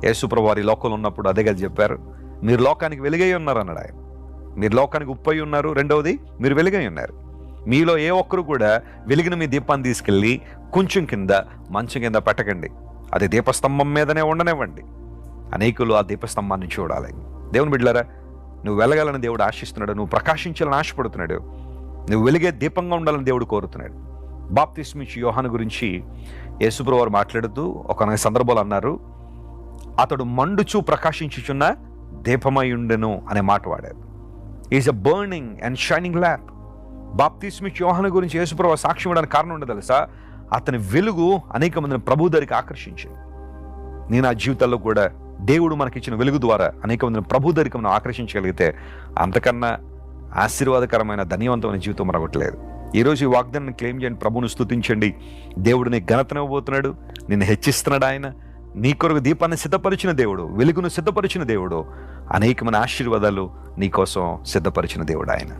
యేసుప్రభు వారి లోకంలో ఉన్నప్పుడు అదే కదా చెప్పారు, మీరు లోకానికి వెలుగై ఉన్నారు అన్నాడు ఆయన. మీరు లోకానికి ఉప్పై ఉన్నారు, రెండవది మీరు వెలుగై ఉన్నారు. మీలో ఏ ఒక్కరు కూడా వెలిగిన మీ దీపాన్ని తీసుకెళ్ళి కొంచెం కింద మంచం కింద పెట్టకండి, అది దీపస్తంభం మీదనే ఉండనివ్వండి. అనేకులు ఆ దీపస్తంభాన్ని చూడాలి. దేవుని బిడ్డలారా, నువ్వు వెలగాలని దేవుడు ఆశిస్తున్నాడు, నువ్వు ప్రకాశించాలని ఆశపడుతున్నాడు, నువ్వు వెలిగే దీపంగా ఉండాలని దేవుడు కోరుతున్నాడు. బాప్తిస్మిచ్చి యోహాను గురించి యేసుప్రభు వారు మాట్లాడుతూ ఒక సందర్భంలో అన్నారు, అతడు మండుచు ప్రకాశించుచున్న దీపమై ఉండెను అనే మాట వాడారు. Is a burning and shining lamp. బాప్తిస్మిచ్చి యోహాను గురించి యేసుప్రభు వారు సాక్ష్యం ఇవ్వడానికి కారణం ఉండదు తెలుసా, అతని వెలుగు అనేక మందిని ప్రభు దగ్గరికి ఆకర్షించింది. నేను ఆ జీవితాల్లో కూడా దేవుడు మనకిచ్చిన వెలుగు ద్వారా అనేక మందిని ప్రభు దగ్గరికి మనం ఆకర్షించగలిగితే అంతకన్నా ఆశీర్వాదకరమైన ధన్యవంతమైన జీవితం మరొకట్లేదు. ఈరోజు ఈ వాగ్దానాన్ని క్లెయిమ్ చేయండి, ప్రభువును స్తుతించండి. దేవుడు నీ ఘనతనివ్వబోతున్నాడు, నిన్ను హెచ్చిస్తున్నాడు. ఆయన నీ కొరకు దీపాన్ని సిద్ధపరిచిన దేవుడు, వెలుగును సిద్ధపరిచిన దేవుడు, అనేకమైన ఆశీర్వాదాలు నీ కోసం సిద్ధపరిచిన దేవుడు ఆయన.